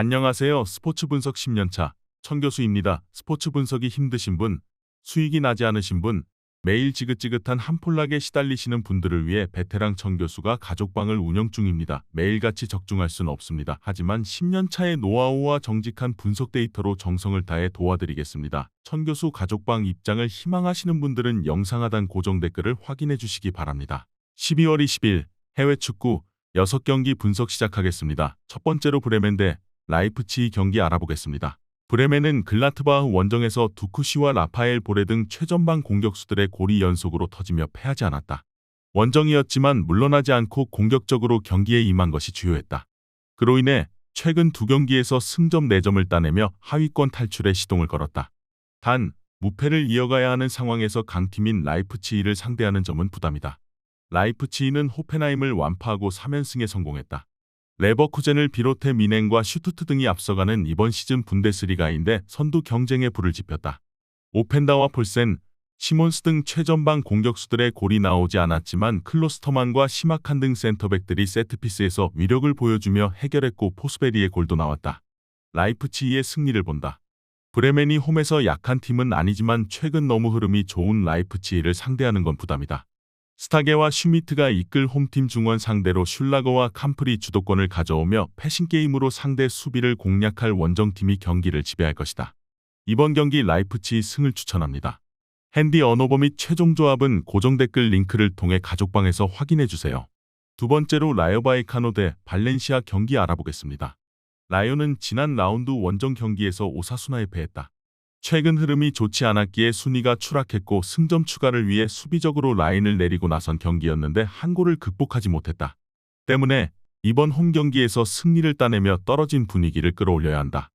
안녕하세요. 스포츠 분석 10년차 천교수입니다. 스포츠 분석이 힘드신 분, 수익이 나지 않으신 분, 매일 지긋지긋한 한폴락에 시달리시는 분들을 위해 베테랑 천교수가 가족방을 운영 중입니다. 매일같이 적중할 수는 없습니다. 하지만 10년차의 노하우와 정직한 분석 데이터로 정성을 다해 도와드리겠습니다. 천교수 가족방 입장을 희망하시는 분들은 영상 하단 고정 댓글을 확인해 주시기 바랍니다. 12월 20일 해외 축구 6경기 분석 시작하겠습니다. 첫 번째로 브레멘 대 라이프치히 경기 알아보겠습니다. 브레멘은 글라트바흐 원정에서 두쿠시와 라파엘 보레 등 최전방 공격수들의 골이 연속으로 터지며 패하지 않았다. 원정이었지만 물러나지 않고 공격적으로 경기에 임한 것이 주요했다. 그로 인해 최근 2경기에서 승점 4점을 따내며 하위권 탈출에 시동을 걸었다. 단, 무패를 이어가야 하는 상황에서 강팀인 라이프치히를 상대하는 점은 부담이다. 라이프치히는 호펜하임을 완파하고 3연승에 성공했다. 레버쿠젠을 비롯해 미넨과 슈투트 등이 앞서가는 이번 시즌 분데스리가인데 선두 경쟁에 불을 지폈다. 오펜다와 폴센, 시몬스 등 최전방 공격수들의 골이 나오지 않았지만 클로스터만과 시마칸 등 센터백들이 세트피스에서 위력을 보여주며 해결했고 포스베리의 골도 나왔다. 라이프치히의 승리를 본다. 브레멘이 홈에서 약한 팀은 아니지만 최근 너무 흐름이 좋은 라이프치히를 상대하는 건 부담이다. 스타게와 슈미트가 이끌 홈팀 중원 상대로 슐라거와 캄프리 주도권을 가져오며 패싱게임으로 상대 수비를 공략할 원정팀이 경기를 지배할 것이다. 이번 경기 라이프치히 승을 추천합니다. 핸디 언어버 및 최종 조합은 고정 댓글 링크를 통해 가족방에서 확인해주세요. 두 번째로 라요 바이카노 대 발렌시아 경기 알아보겠습니다. 라요는 지난 라운드 원정 경기에서 오사수나에 패했다. 최근 흐름이 좋지 않았기에 순위가 추락했고 승점 추가를 위해 수비적으로 라인을 내리고 나선 경기였는데 한 골을 극복하지 못했다. 때문에 이번 홈 경기에서 승리를 따내며 떨어진 분위기를 끌어올려야 한다.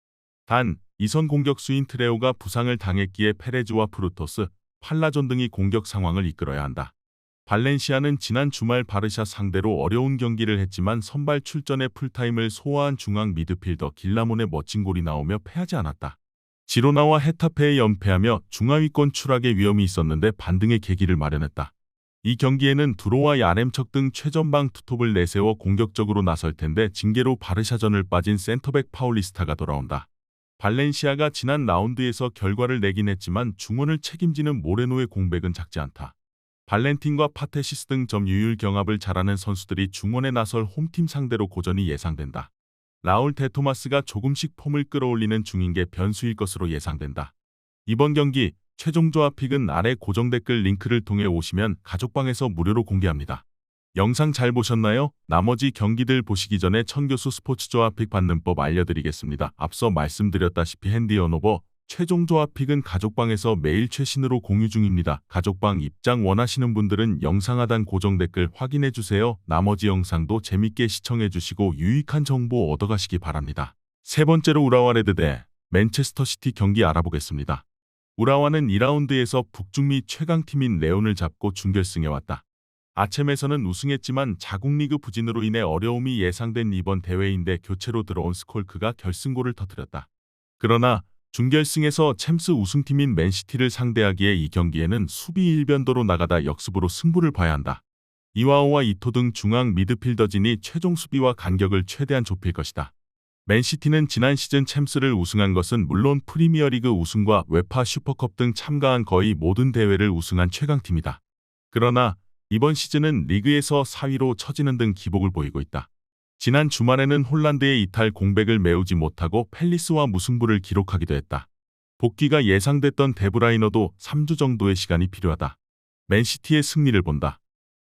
단, 이선 공격수인 트레오가 부상을 당했기에 페레즈와 프루토스, 팔라존 등이 공격 상황을 이끌어야 한다. 발렌시아는 지난 주말 바르샤 상대로 어려운 경기를 했지만 선발 출전에 풀타임을 소화한 중앙 미드필더 길라몬의 멋진 골이 나오며 패하지 않았다. 지로나와 헤타페에 연패하며 중하위권 추락의 위험이 있었는데 반등의 계기를 마련했다. 이 경기에는 두로와 야렘척 등 최전방 투톱을 내세워 공격적으로 나설 텐데 징계로 바르샤전을 빠진 센터백 파울리스타가 돌아온다. 발렌시아가 지난 라운드에서 결과를 내긴 했지만 중원을 책임지는 모레노의 공백은 작지 않다. 발렌틴과 파테시스 등 점유율 경합을 잘하는 선수들이 중원에 나설 홈팀 상대로 고전이 예상된다. 라울 데토마스가 조금씩 폼을 끌어올리는 중인 게 변수일 것으로 예상된다. 이번 경기 최종 조합 픽은 아래 고정 댓글 링크를 통해 오시면 가족방에서 무료로 공개합니다. 영상 잘 보셨나요? 나머지 경기들 보시기 전에 천교수 스포츠 조합 픽 받는 법 알려드리겠습니다. 앞서 말씀드렸다시피 핸디 언어버 최종 조합 픽은 가족방에서 매일 최신으로 공유 중입니다. 가족방 입장 원하시는 분들은 영상 하단 고정 댓글 확인해주세요. 나머지 영상도 재밌게 시청해주시고 유익한 정보 얻어가시기 바랍니다. 세 번째로 우라와 레드 대 맨체스터 시티 경기 알아보겠습니다. 우라와는 2라운드에서 북중미 최강팀인 레온을 잡고 준결승에 왔다. 아쳔에서는 우승했지만 자국리그 부진으로 인해 어려움이 예상된 이번 대회인데 교체로 들어온 스콜크가 결승골을 터뜨렸다. 그러나 준결승에서 챔스 우승팀인 맨시티를 상대하기에 이 경기에는 수비 일변도로 나가다 역습으로 승부를 봐야 한다. 이와오와 이토 등 중앙 미드필더진이 최종 수비와 간격을 최대한 좁힐 것이다. 맨시티는 지난 시즌 챔스를 우승한 것은 물론 프리미어리그 우승과 웨파 슈퍼컵 등 참가한 거의 모든 대회를 우승한 최강팀이다. 그러나 이번 시즌은 리그에서 4위로 처지는 등 기복을 보이고 있다. 지난 주말에는 홀란드의 이탈 공백을 메우지 못하고 팰리스와 무승부를 기록하기도 했다. 복귀가 예상됐던 데브라이너도 3주 정도의 시간이 필요하다. 맨시티의 승리를 본다.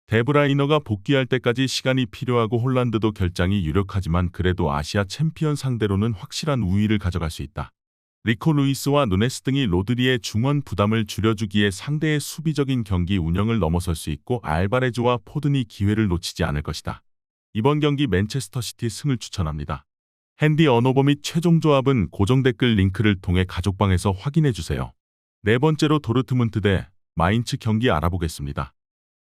데브라이너가 복귀할 때까지 시간이 필요하고 홀란드도 결장이 유력하지만 그래도 아시아 챔피언 상대로는 확실한 우위를 가져갈 수 있다. 리코 루이스와 누네스 등이 로드리의 중원 부담을 줄여주기에 상대의 수비적인 경기 운영을 넘어설 수 있고 알바레즈와 포든이 기회를 놓치지 않을 것이다. 이번 경기 맨체스터 시티 승을 추천합니다. 핸디 언어버 및 최종 조합은 고정 댓글 링크를 통해 가족방에서 확인해주세요. 네 번째로 도르트문트 대 마인츠 경기 알아보겠습니다.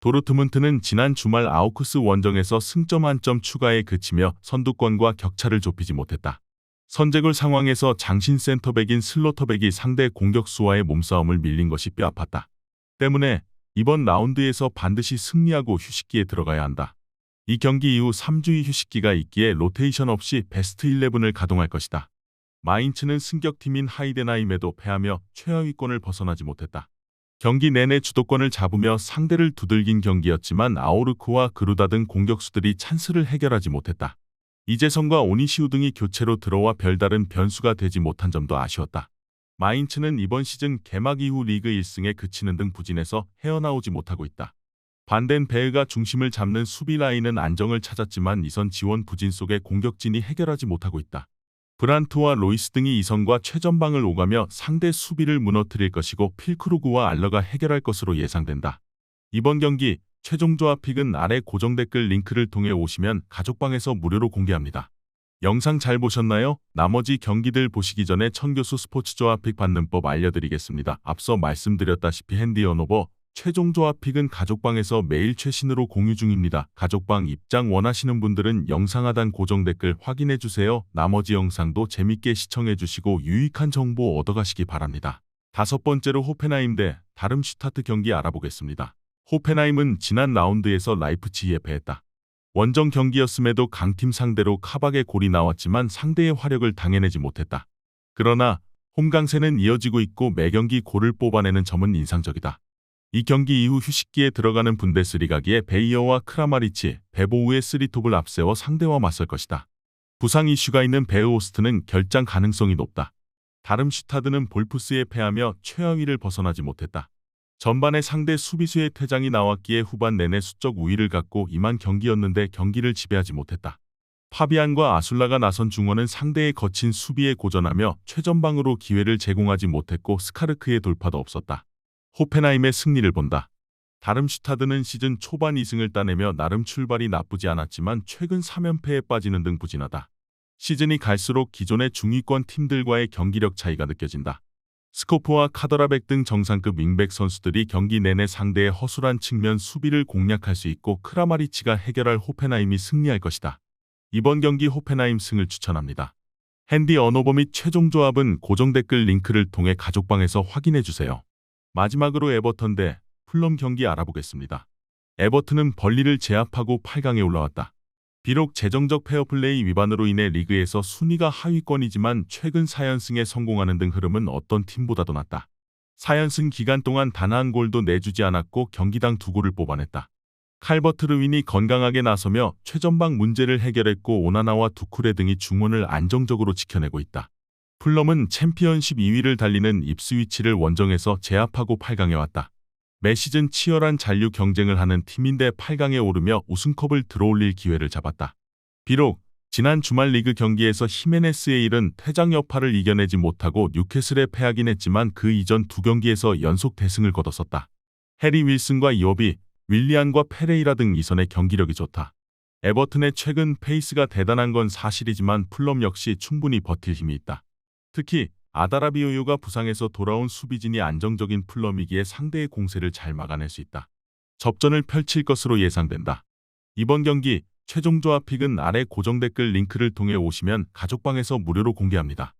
도르트문트는 지난 주말 아우크스 원정에서 승점 1점 추가에 그치며 선두권과 격차를 좁히지 못했다. 선제골 상황에서 장신 센터백인 슬로터백이 상대 공격수와의 몸싸움을 밀린 것이 뼈아팠다. 때문에 이번 라운드에서 반드시 승리하고 휴식기에 들어가야 한다. 이 경기 이후 3주의 휴식기가 있기에 로테이션 없이 베스트 11을 가동할 것이다. 마인츠는 승격팀인 하이덴하임에도 패하며 최하위권을 벗어나지 못했다. 경기 내내 주도권을 잡으며 상대를 두들긴 경기였지만 아오르코와 그루다 등 공격수들이 찬스를 해결하지 못했다. 이재성과 오니시우 등이 교체로 들어와 별다른 변수가 되지 못한 점도 아쉬웠다. 마인츠는 이번 시즌 개막 이후 리그 1승에 그치는 등 부진해서 헤어나오지 못하고 있다. 반덴 베흐가 중심을 잡는 수비 라인은 안정을 찾았지만 이선 지원 부진 속에 공격진이 해결하지 못하고 있다. 브란트와 로이스 등이 이선과 최전방을 오가며 상대 수비를 무너뜨릴 것이고 필크루그와 알러가 해결할 것으로 예상된다. 이번 경기 최종 조합 픽은 아래 고정 댓글 링크를 통해 오시면 가족방에서 무료로 공개합니다. 영상 잘 보셨나요? 나머지 경기들 보시기 전에 천교수 스포츠 조합 픽 받는 법 알려드리겠습니다. 앞서 말씀드렸다시피 핸디 언오버 최종 조합 픽은 가족방에서 매일 최신으로 공유 중입니다. 가족방 입장 원하시는 분들은 영상 하단 고정 댓글 확인해주세요. 나머지 영상도 재밌게 시청해주시고 유익한 정보 얻어가시기 바랍니다. 다섯 번째로 호펜하임 대 다름슈타트 경기 알아보겠습니다. 호펜하임은 지난 라운드에서 라이프치히에 패했다. 원정 경기였음에도 강팀 상대로 카박의 골이 나왔지만 상대의 화력을 당해내지 못했다. 그러나 홈 강세는 이어지고 있고 매경기 골을 뽑아내는 점은 인상적이다. 이 경기 이후 휴식기에 들어가는 분데스리가기에 베이어와 크라마리치, 베보우의 3톱을 앞세워 상대와 맞설 것이다. 부상 이슈가 있는 베흐호스트는 결장 가능성이 높다. 다름슈타드는 볼프스에 패하며 최하위를 벗어나지 못했다. 전반에 상대 수비수의 퇴장이 나왔기에 후반 내내 수적 우위를 갖고 임한 경기였는데 경기를 지배하지 못했다. 파비안과 아술라가 나선 중원은 상대의 거친 수비에 고전하며 최전방으로 기회를 제공하지 못했고 스카르크의 돌파도 없었다. 호펜하임의 승리를 본다. 다름슈타드는 시즌 초반 2승을 따내며 나름 출발이 나쁘지 않았지만 최근 3연패에 빠지는 등 부진하다. 시즌이 갈수록 기존의 중위권 팀들과의 경기력 차이가 느껴진다. 스코프와 카더라백 등 정상급 윙백 선수들이 경기 내내 상대의 허술한 측면 수비를 공략할 수 있고 크라마리치가 해결할 호펜하임이 승리할 것이다. 이번 경기 호펜하임 승을 추천합니다. 핸디 언오버 및 최종 조합은 고정 댓글 링크를 통해 가족방에서 확인해주세요. 마지막으로 에버턴 대 풀럼 경기 알아보겠습니다. 에버튼은 벌리를 제압하고 8강에 올라왔다. 비록 재정적 페어플레이 위반으로 인해 리그에서 순위가 하위권이지만 최근 4연승에 성공하는 등 흐름은 어떤 팀보다도 낫다. 4연승 기간 동안 단 한 골도 내주지 않았고 경기당 2골을 뽑아냈다. 칼버트 르윈이 건강하게 나서며 최전방 문제를 해결했고 오나나와 두쿠레 등이 중원을 안정적으로 지켜내고 있다. 풀럼은 챔피언십 2위를 달리는 입스위치를 원정에서 제압하고 8강에 왔다. 매 시즌 치열한 잔류 경쟁을 하는 팀인데 8강에 오르며 우승컵을 들어올릴 기회를 잡았다. 비록 지난 주말 리그 경기에서 히메네스의 일은 퇴장 여파를 이겨내지 못하고 뉴캐슬에 패하긴 했지만 그 이전 두 경기에서 연속 대승을 거뒀었다. 해리 윌슨과 이오비, 윌리안과 페레이라 등 이선의 경기력이 좋다. 에버튼의 최근 페이스가 대단한 건 사실이지만 풀럼 역시 충분히 버틸 힘이 있다. 특히 아다라비오유가 부상에서 돌아온 수비진이 안정적인 풀럼이기에 상대의 공세를 잘 막아낼 수 있다. 접전을 펼칠 것으로 예상된다. 이번 경기 최종 조합 픽은 아래 고정 댓글 링크를 통해 오시면 가족방에서 무료로 공개합니다.